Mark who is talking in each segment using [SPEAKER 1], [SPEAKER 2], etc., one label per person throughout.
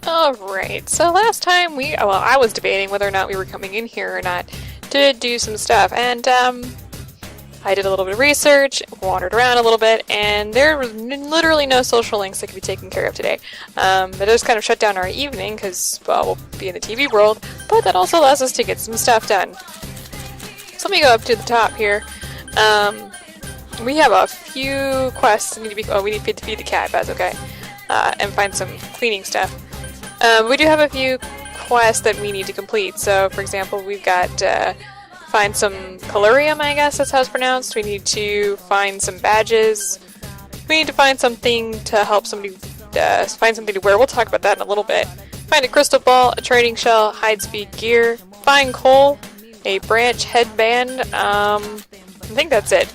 [SPEAKER 1] Alright, so last time I was debating whether or not we were coming in here or not to do some stuff, and I did a little bit of research, wandered around a little bit, and there were literally no social links that could be taken care of today. That just kind of shut down our evening, because, well, we'll be in the TV world, but that also allows us to get some stuff done. So let me go up to the top here. We have a few quests that need to be, we need to feed the cat, that's okay, and find some cleaning stuff. We do have a few quests that we need to complete, so for example, we've got, find some Culurium, I guess that's how it's pronounced. We need to find some badges. We need to find something to help somebody find something to wear. We'll talk about that in a little bit. Find a crystal ball, a trading shell, hide speed gear, find coal, a branch headband. I think that's it.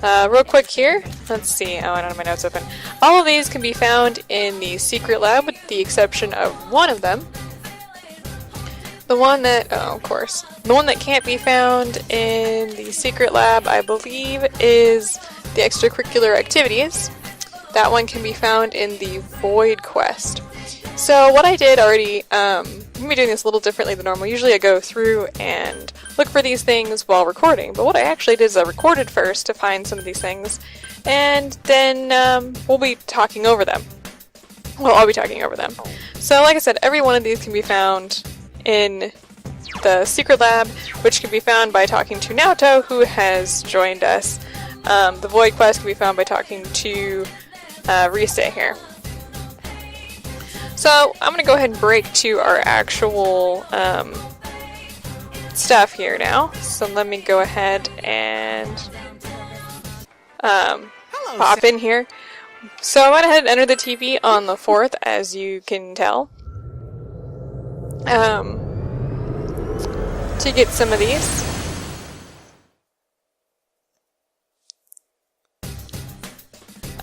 [SPEAKER 1] Real quick here, let's see. Oh, I don't have my notes open. All of these can be found in the secret lab with the exception of one of them. The one that, oh, of course, the one that can't be found in the secret lab, I believe, is the extracurricular activities. That one can be found in the void quest. So what I did already, I'm going to be doing this a little differently than normal. Usually I go through and look for these things while recording, but what I actually did is I recorded first to find some of these things, and then we'll be talking over them. Well, I'll be talking over them. So like I said, every one of these can be found in the secret lab, which can be found by talking to Naoto, who has joined us. The void quest can be found by talking to Rise here. So I'm going to go ahead and break to our actual stuff here now. So let me go ahead and pop in here. So I went ahead and entered the TV on the 4th, as you can tell. To get some of these.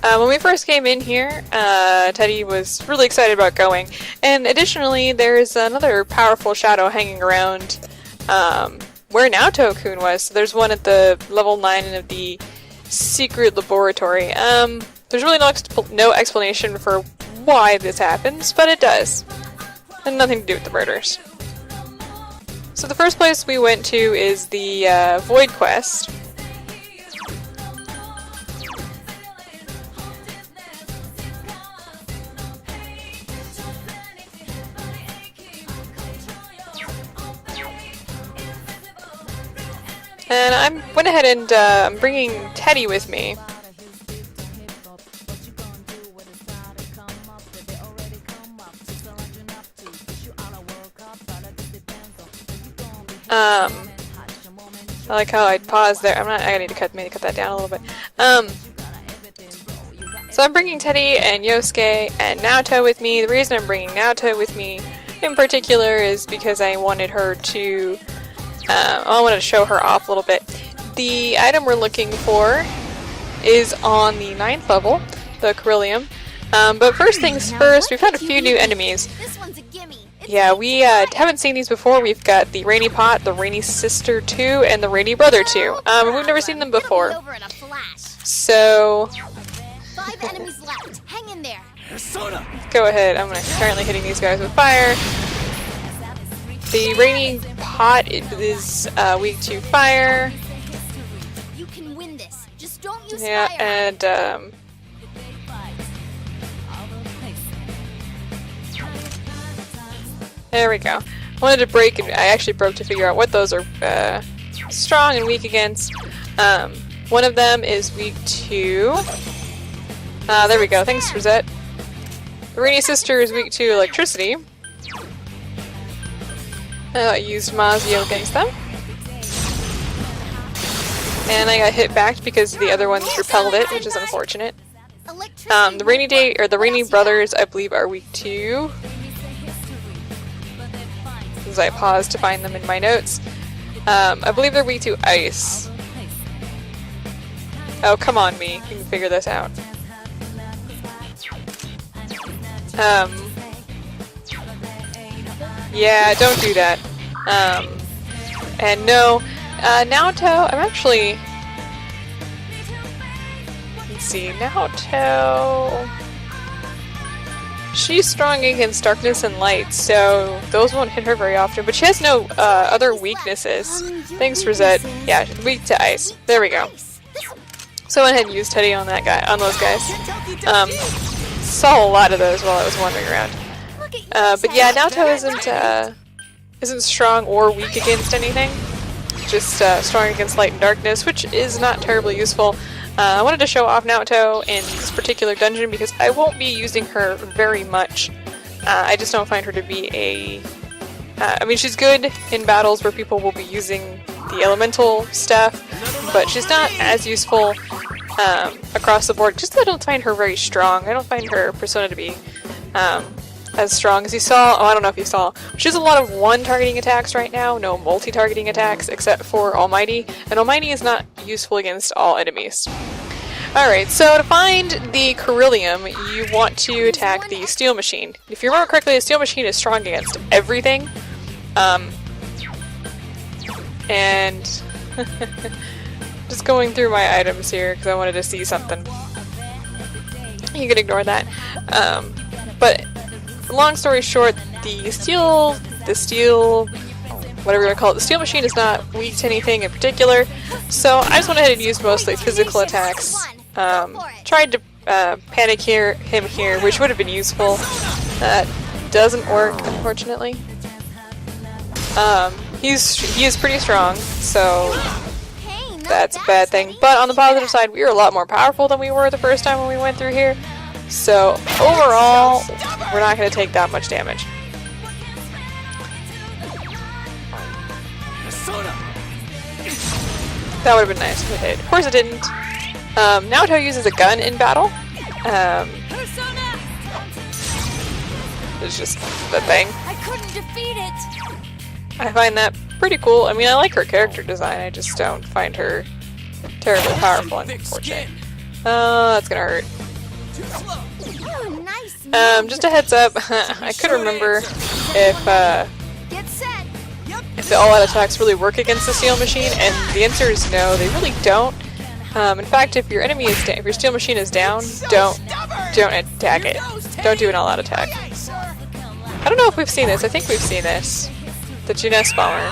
[SPEAKER 1] When we first came in here, Teddy was really excited about going, and additionally there's another powerful shadow hanging around where Naoto-kun was. So there's one at the level 9 of the secret laboratory. There's really no explanation for why this happens, but it does. And nothing to do with the murders. So the first place we went to is the void quest. And I went ahead and I'm bringing Teddy with me. I like how I paused there. I need to maybe cut that down a little bit. So I'm bringing Teddy and Yosuke and Naoto with me. The reason I'm bringing Naoto with me in particular is because I wanted her to, I wanted to show her off a little bit. The item we're looking for is on the 9th level, the Culurium. But first things first, we've had a few new enemies. Yeah, we haven't seen these before. We've got the Rainy Pot, the Rainy Sister 2, and the Rainy Brother 2. We've never seen them before. So...
[SPEAKER 2] 5 enemies left. Hang in there.
[SPEAKER 1] Go ahead. I'm currently hitting these guys with fire. The Rainy Pot is weak to fire.
[SPEAKER 2] You can win this. Just don't use
[SPEAKER 1] yeah,
[SPEAKER 2] fire.
[SPEAKER 1] And there we go. I wanted to break, and I actually broke to figure out what those are strong and weak against. One of them is weak to... there we go. Thanks, Rosette. The Rainy Sister is weak to electricity. I used Mazio against them. And I got hit back because the other ones repelled it, which is unfortunate. The the Rainy Brothers, I believe, are weak to... As I pause to find them in my notes. I believe they're weak to ice. Oh, come on, me. You can figure this out. Yeah, don't do that. And no, Naoto, I'm actually... Let's see, Naoto... she's strong against darkness and light, so those won't hit her very often, but she has no other weaknesses. Thanks, Rosette. Yeah, she's weak to ice. There we go. So I went ahead and used Teddy on that guy, on those guys. Saw a lot of those while I was wandering around. But yeah, Naoto isn't strong or weak against anything. Just strong against light and darkness, which is not terribly useful. I wanted to show off Naoto in this particular dungeon because I won't be using her very much. I just don't find her to be a... I mean, she's good in battles where people will be using the elemental stuff, but she's not as useful across the board. Just I don't find her very strong. I don't find her persona to be as strong as you saw. Oh, I don't know if you saw. She has a lot of one-targeting attacks right now, no multi-targeting attacks except for Almighty, and Almighty is not useful against all enemies. Alright, so to find the Culurium, you want to attack the Steel Machine. If you remember correctly, the Steel Machine is strong against everything. And just going through my items here because I wanted to see something. You can ignore that. But long story short, the steel, whatever you want to call it, the Steel Machine is not weak to anything in particular. So I just went ahead and used mostly physical attacks. Tried to panic him here, which would have been useful. That doesn't work, unfortunately. He is pretty strong, so that's a bad thing. But on the positive side, we were a lot more powerful than we were the first time when we went through here. So overall, we're not going to take that much damage. That would have been nice if it hit. Of course it didn't. Naoto uses a gun in battle. It's just the thing.
[SPEAKER 2] I couldn't defeat it.
[SPEAKER 1] I find that pretty cool. I mean, I like her character design. I just don't find her terribly powerful, unfortunately. That's gonna hurt.
[SPEAKER 2] Oh, nice.
[SPEAKER 1] Just a heads up. I couldn't remember if
[SPEAKER 2] Get set.
[SPEAKER 1] the all-out attacks really work against the Steel Machine, and the answer is no, they really don't. In fact, if your enemy is if your Steel Machine is down, don't attack it. Don't do an all-out attack. I don't know if we've seen this. I think we've seen this. The Juness Bomber.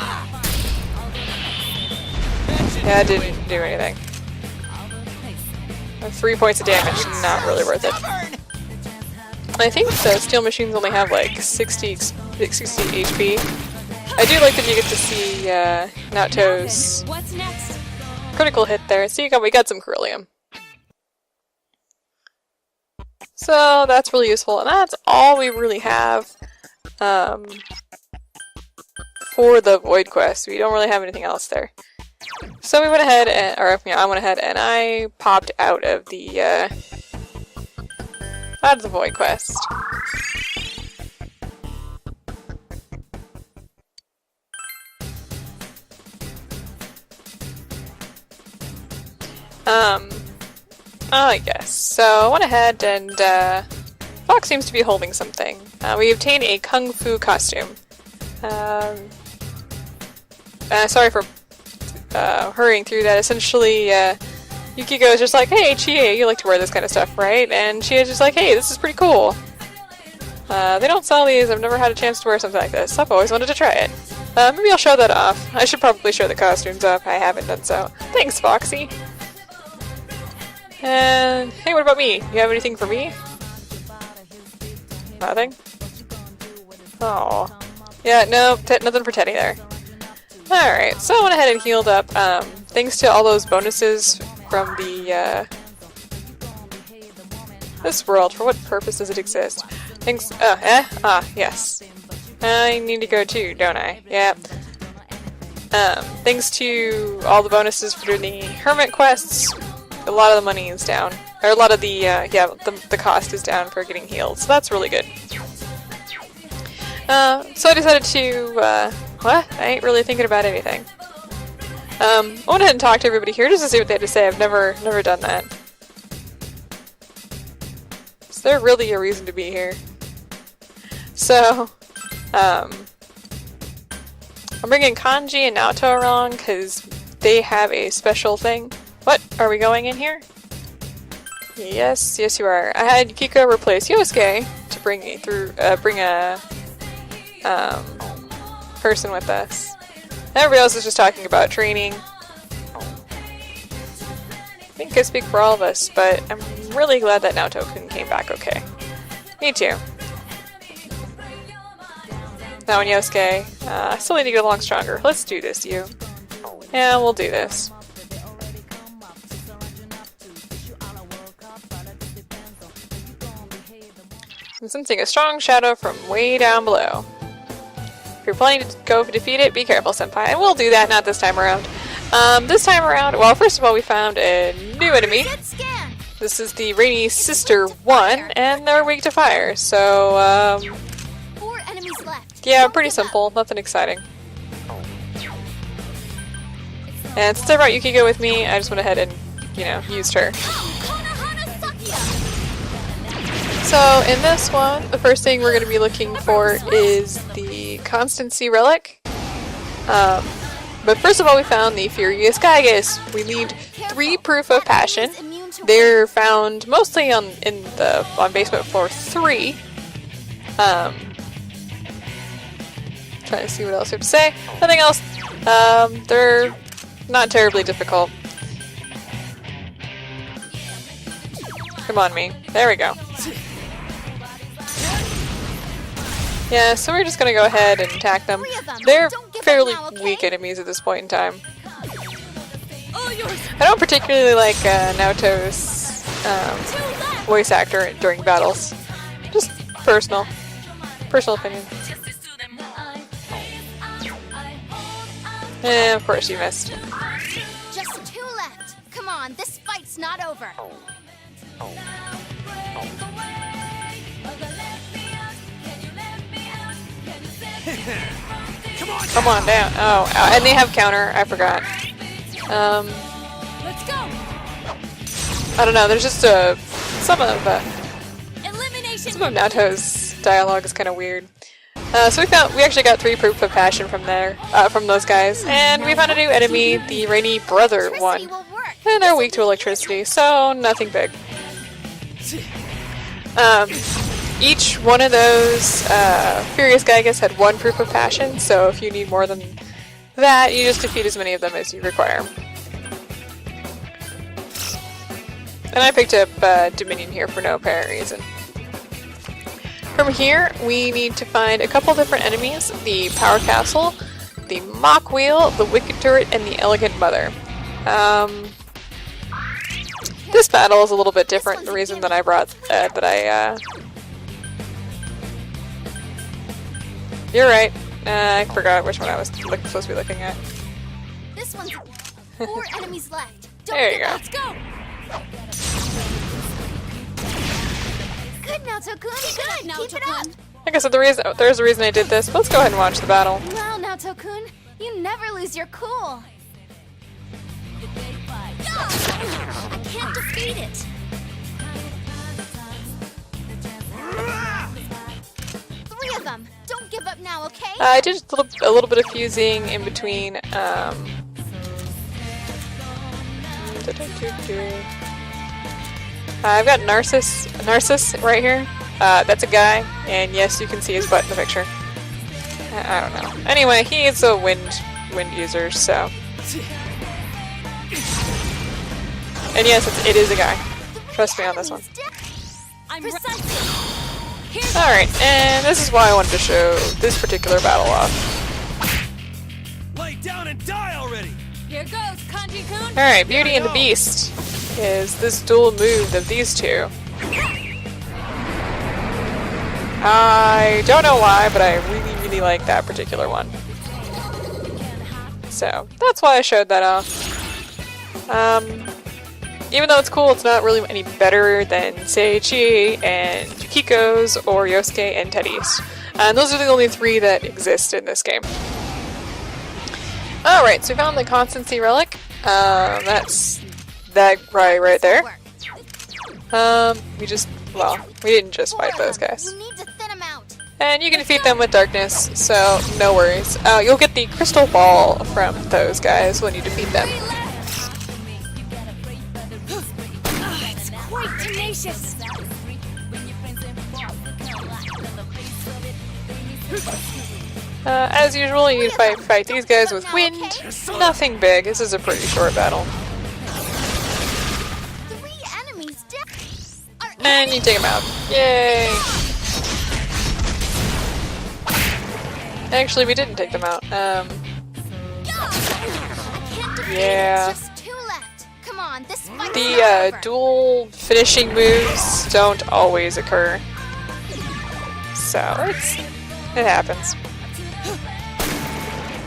[SPEAKER 1] Yeah, it didn't do anything. 3 points of damage, not really worth it. I think the Steel Machines only have like 60 HP. I do like that you get to see Naoto's
[SPEAKER 2] What's next?
[SPEAKER 1] critical hit there. So we got some Culurium. So that's really useful, and that's all we really have for the Void Quest. We don't really have anything else there. So we went ahead and, I went ahead and I popped out of the Void Quest. I guess. So I went ahead and Fox seems to be holding something. We obtained a Kung Fu costume. Sorry for hurrying through that. Essentially, Yukiko is just like, hey, Chie, you like to wear this kind of stuff, right? And Chie's just like, hey, this is pretty cool. They don't sell these. I've never had a chance to wear something like this. I've always wanted to try it. Maybe I'll show that off. I should probably show the costumes off. I haven't done so. Thanks, Foxy. And hey, what about me? You have anything for me? Nothing? Oh. Yeah, no, nothing for Teddy there. Alright, so I went ahead and healed up, thanks to all those bonuses from the, this world. For what purpose does it exist? Thanks, yes. I need to go too, don't I? Yeah. Thanks to all the bonuses for doing the hermit quests, a lot of the money is down. Or a lot of the, the cost is down for getting healed, so that's really good. So I decided to, what? I ain't really thinking about anything. I went ahead and talked to everybody here just to see what they had to say. I've never done that. Is there really a reason to be here? So, I'm bringing Kanji and Naoto along because they have a special thing. What? Are we going in here? Yes, yes you are. I had Yukiko replace Yosuke to bring a person with us. Everybody else is just talking about training. I think I speak for all of us, but I'm really glad that Naoto-kun came back okay. Me too. Now and Yosuke, I still need to get along stronger. Let's do this, you. Yeah, we'll do this. I'm sensing a strong shadow from way down below. If you're planning to go defeat it, be careful, senpai. And we'll do that, not this time around. This time around, well, first of all, we found a new enemy. This is the Rainy Sister 1, and they're weak to fire, so,
[SPEAKER 2] 4 enemies left.
[SPEAKER 1] yeah, pretty simple, nothing exciting. And since I brought Yukiko with me, I just went ahead and, you know, used her. So, in this one, the first thing we're going to be looking for is the Constancy Relic. But first of all, we found the Furious Gygus. We need 3 Proof of Passion. They're found mostly on basement floor 3. Trying to see what else we have to say. Nothing else. They're not terribly difficult. Come on, me. There we go. Yeah, so we're just gonna go ahead and attack them. They're fairly weak enemies at this point in time. I don't particularly like Naoto's voice actor during battles. Just personal opinion. And of course you missed.
[SPEAKER 2] Just 2 left. Come on, this fight's not over.
[SPEAKER 1] Come on down. Oh, and they have counter. I forgot.
[SPEAKER 2] Let's go.
[SPEAKER 1] I don't know. There's just some of Naoto's dialogue is kind of weird. So we actually got 3 Proof of Passion from those guys, and we found a new enemy, the Rainy Brother one, and they're weak to electricity, so nothing big. Each one of those Furious Gygus had 1 Proof of Passion, so if you need more than that, you just defeat as many of them as you require. And I picked up Dominion here for no apparent reason. From here, we need to find a couple different enemies: the Power Castle, the Mock Wheel, the Wicked Turret, and the Elegant Mother. This battle is a little bit different. The reason that I brought You're right. I forgot which one I was supposed to be looking at.
[SPEAKER 2] This one's 4 enemies left.
[SPEAKER 1] There you go.
[SPEAKER 2] Let's go. Good, Naoto-kun. Good. Keep it up.
[SPEAKER 1] Like I said, there's a reason I did this. Let's go ahead and watch the battle.
[SPEAKER 2] Wow, Naoto-kun, you never lose your cool. I can't defeat it. 3 of them. Don't give up now, okay?
[SPEAKER 1] I did a little bit of fusing in between. I've got Narcissus right here. That's a guy, and yes, you can see his butt in the picture. I don't know. Anyway, he is a wind user, so. And yes, it is a guy. Trust me on this one. Alright, and this is why I wanted to show this particular battle off.
[SPEAKER 3] Lay down and die already.
[SPEAKER 2] Here goes, Kanji-kun.
[SPEAKER 1] Alright, Beauty and the Beast is this dual move of these two. I don't know why, but I really, really like that particular one. So, that's why I showed that off. Even though it's cool, it's not really any better than Seiichi and Yukiko's or Yosuke and Teddy's. And those are the only 3 that exist in this game. Alright, so we found the Constancy Relic. That's that right there. We didn't just fight those guys.
[SPEAKER 2] You need to thin 'em out.
[SPEAKER 1] And you can defeat them with darkness, so no worries. You'll get the crystal ball from those guys when you defeat them.
[SPEAKER 2] It's quite tenacious.
[SPEAKER 1] As usual, you need to fight these guys with wind. Nothing big. This is a pretty short battle.
[SPEAKER 2] 3 enemies down.
[SPEAKER 1] And you take them out. Yay! Actually, we didn't take them out. Yeah.
[SPEAKER 2] Just 2 left. Come on, this fight's
[SPEAKER 1] The
[SPEAKER 2] not over.
[SPEAKER 1] dual finishing moves don't always occur. So, it happens.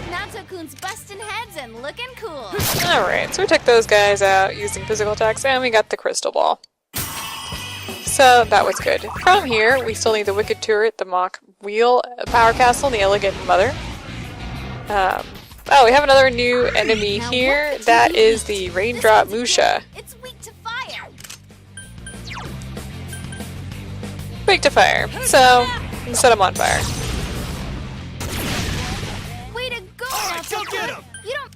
[SPEAKER 2] Natsukun's busting heads and looking cool.
[SPEAKER 1] Alright, so we took those guys out using physical attacks, and we got the crystal ball. So that was good. From here, we still need the wicked turret, the mock wheel, power castle, and the elegant mother. Oh, we have another new enemy
[SPEAKER 2] Now
[SPEAKER 1] here.
[SPEAKER 2] what do
[SPEAKER 1] That
[SPEAKER 2] you
[SPEAKER 1] is
[SPEAKER 2] need?
[SPEAKER 1] the
[SPEAKER 2] This
[SPEAKER 1] Raindrop
[SPEAKER 2] one's
[SPEAKER 1] Musha.
[SPEAKER 2] good. It's weak to fire.
[SPEAKER 1] Quick to fire. So, set him on fire.
[SPEAKER 2] Way to go,
[SPEAKER 3] Alright, go get him!
[SPEAKER 2] You don't.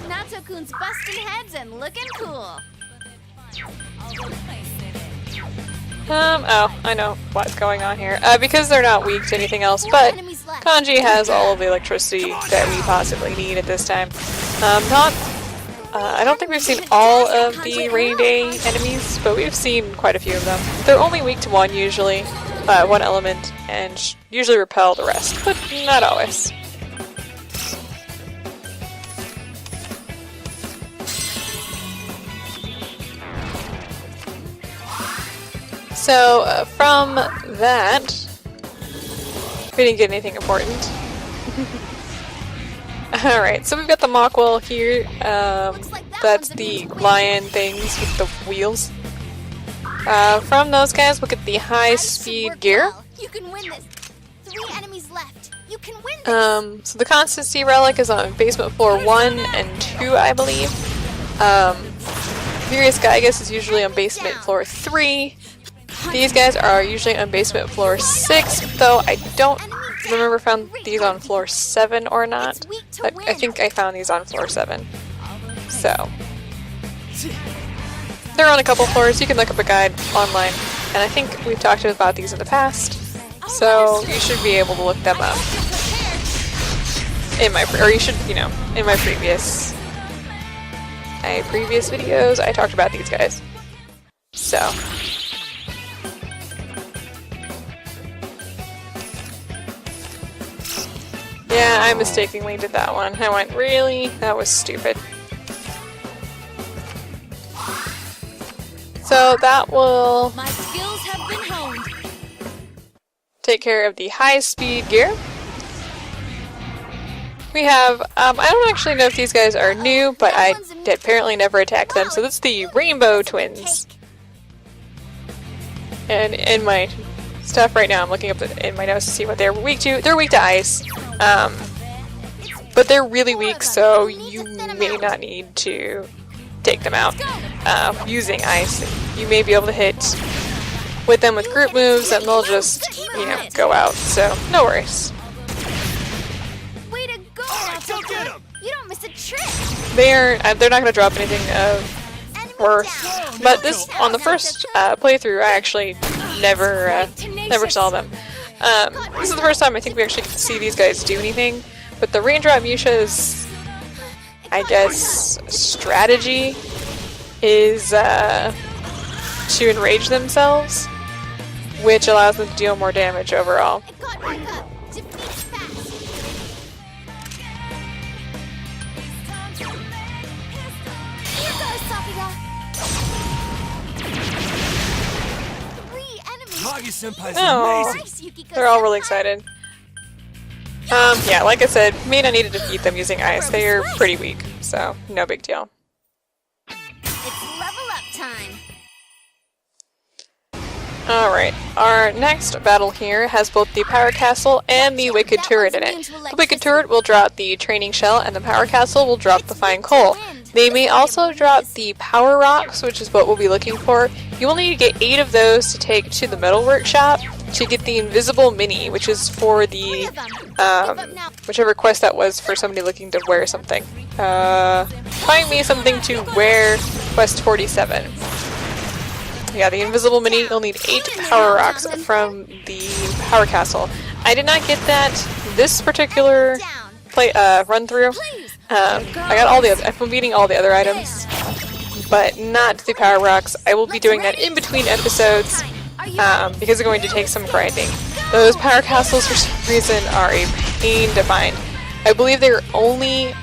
[SPEAKER 2] Natsukun's busting heads and looking cool.
[SPEAKER 1] Oh, I know what's going on here. Because they're not weak to anything else,
[SPEAKER 2] 4
[SPEAKER 1] but
[SPEAKER 2] enemies left.
[SPEAKER 1] Kanji has all of the electricity that we possibly need at this time. I don't think we've seen all of the Rainy Day enemies, but we've seen quite a few of them. They're only weak to one usually, one element, and usually repel the rest, but not always. So, from that, we didn't get anything important. Alright, so we've got the Mockwell here. That's the lion things with the wheels. From those guys, we'll get the high speed gear.
[SPEAKER 2] You can win this. 3 enemies left. You can win this.
[SPEAKER 1] So the constancy relic is on basement floor 1 and 2, I believe. Furious Gygus is usually on basement floor 3. These guys are usually on basement floor 6, though I don't remember if I found these on floor 7 or not. But I think I found these on floor 7. So, they're on a couple floors. You can look up a guide online, and I think we've talked about these in the past. So you should be able to look them up in my in my previous videos. I talked about these guys. So. Yeah, I mistakenly did that one. I went, really? That was stupid. So that will
[SPEAKER 2] My skills have been honed.
[SPEAKER 1] take care of the high speed gear. We have, I don't actually know if these guys are new, but I apparently never attacked them, so that's the Rainbow Twins. And in my stuff right now, I'm looking up in my notes to see what they're weak to. They're weak to ice. But they're really weak, so you may not need to take them out using ice. You may be able to hit with them with group moves, and they'll just, go out. So, no worries.
[SPEAKER 2] Way to go,
[SPEAKER 3] Go get him!
[SPEAKER 2] You don't miss a trick.
[SPEAKER 1] They're not going to drop anything of worth. But on the first playthrough, I actually never saw them. This is the first time I think we actually get to see these guys do anything. But the Raindrop Musha's, I guess, strategy is to enrage themselves, which allows them to deal more damage overall.
[SPEAKER 2] It got back up. Defeat fast. Here goes, Sakuga. 3 enemies.
[SPEAKER 3] Magi-senpai's
[SPEAKER 1] Oh.
[SPEAKER 3] amazing!
[SPEAKER 2] Nice, Yukiko.
[SPEAKER 1] They're all really excited. Yeah, like I said, may not need to defeat them using ice. They are pretty weak, so no big deal.
[SPEAKER 2] It's level up time.
[SPEAKER 1] Alright, our next battle here has both the Power Castle and the Wicked Turret in it. The Wicked Turret will drop the Training Shell, and the Power Castle will drop the Fine Coal. They may also drop the Power Rocks, which is what we'll be looking for. You will need to get 8 of those to take to the Metal Workshop to get the Invisible Mini, which is for the, whichever quest that was for somebody looking to wear something. Find me something to wear, quest 47. Yeah, the invisible mini, you'll need 8 power rocks from the power castle. I did not get that this particular run through. I got all the other, I've been beating all the other items, but not the power rocks. I will be doing that in between episodes because it's going to take some grinding. Those power castles for some reason are a pain to find. I believe they're only...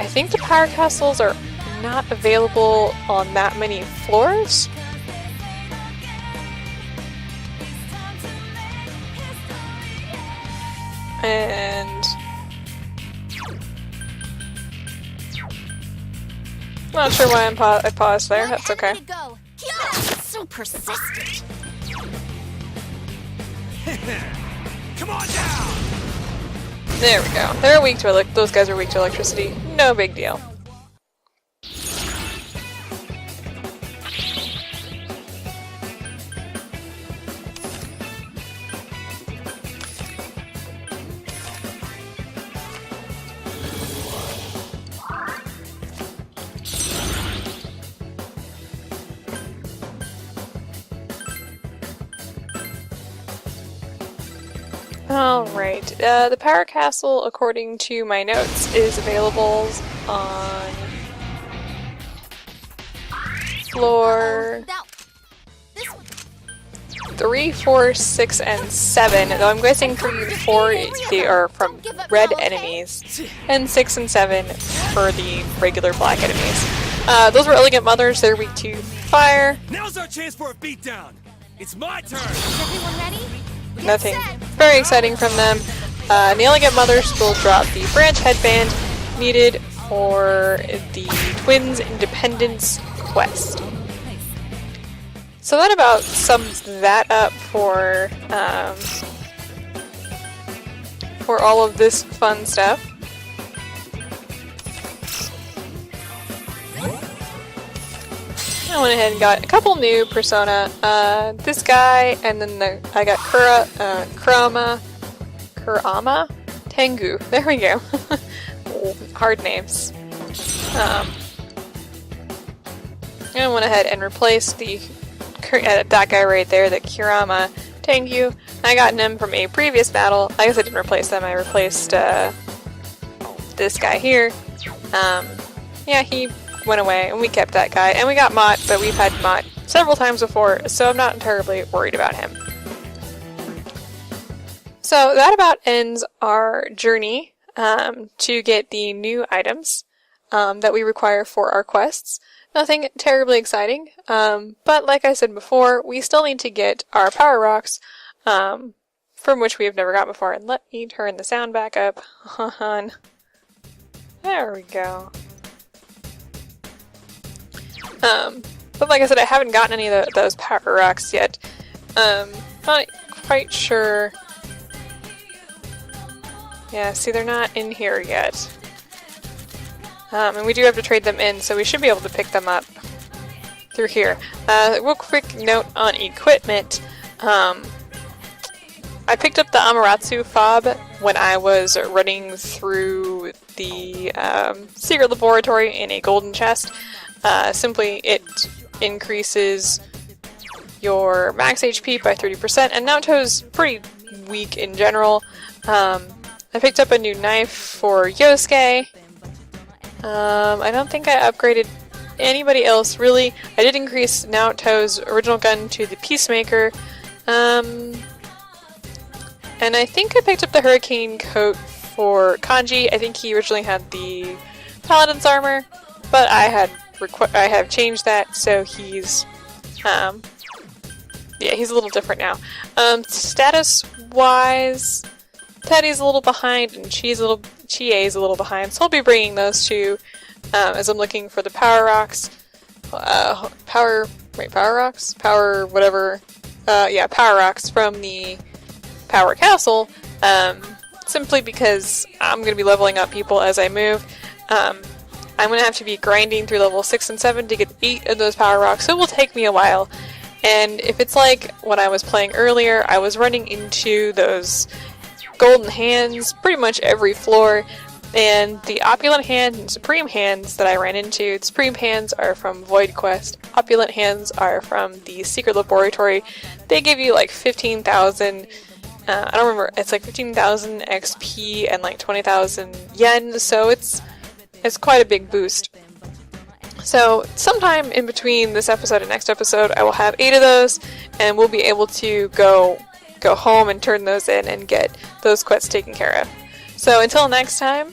[SPEAKER 1] I think the power castles are not available on that many floors. And not sure why I paused there. That's okay.
[SPEAKER 2] So persistent.
[SPEAKER 3] Come on down!
[SPEAKER 1] There we go. They're weak to those guys are weak to electricity. No big deal. Alright, the power castle, according to my notes, is available on floor 3, 4, 6, and 7, though I'm guessing 3 and 4 they are from red enemies, and 6 and 7 for the regular black enemies. Those were elegant mothers, they're weak to fire.
[SPEAKER 3] Now's our chance for a beatdown! It's my turn!
[SPEAKER 2] Is everyone ready?
[SPEAKER 1] Nothing very exciting from them. The elegant mothers will drop the branch headband needed for the Twins Independence quest. So that about sums that up for all of this fun stuff. I went ahead and got a couple new persona. This guy, and then I got Kurama Tengu. There we go. Hard names. I went ahead and replaced that guy right there, the Kurama Tengu. I got him from a previous battle. I guess I didn't replace them. I replaced this guy here. Yeah, he went away, and we kept that guy. And we got Mott, but we've had Mott several times before, so I'm not terribly worried about him. So that about ends our journey to get the new items that we require for our quests. Nothing terribly exciting, but like I said before, we still need to get our power rocks, from which we have never got before. And let me turn the sound back up. There we go. But like I said, I haven't gotten any of those power rocks yet. Not quite sure. Yeah, see, they're not in here yet. And we do have to trade them in, so we should be able to pick them up through here. Real quick note on equipment. I picked up the Amaterasu fob when I was running through the secret laboratory in a golden chest. Simply, it increases your max HP by 30%, and Naoto's pretty weak in general. I picked up a new knife for Yosuke. I don't think I upgraded anybody else, really. I did increase Naoto's original gun to the Peacemaker. And I think I picked up the Hurricane coat for Kanji. I think he originally had the Paladin's armor, but I have changed that, so he's yeah, he's a little different now. Status-wise, Teddy's a little behind, and Chie's a little behind, so I'll be bringing those two as I'm looking for the power rocks. Power rocks from the Power Castle, simply because I'm going to be leveling up people as I move. I'm going to have to be grinding through level 6 and 7 to get 8 of those power rocks, so it will take me a while. And if it's like when I was playing earlier, I was running into those golden hands pretty much every floor. And the Opulent Hand and Supreme Hands that I ran into, the Supreme Hands are from Void Quest, Opulent Hands are from the Secret Laboratory. They give you like 15,000, I don't remember, it's like 15,000 XP and like 20,000 yen, so it's quite a big boost. So sometime in between this episode and next episode, I will have 8 of those, and we'll be able to go home and turn those in and get those quests taken care of. So until next time,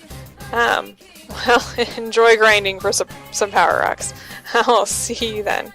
[SPEAKER 1] well, enjoy grinding for some power rocks. I'll see you then.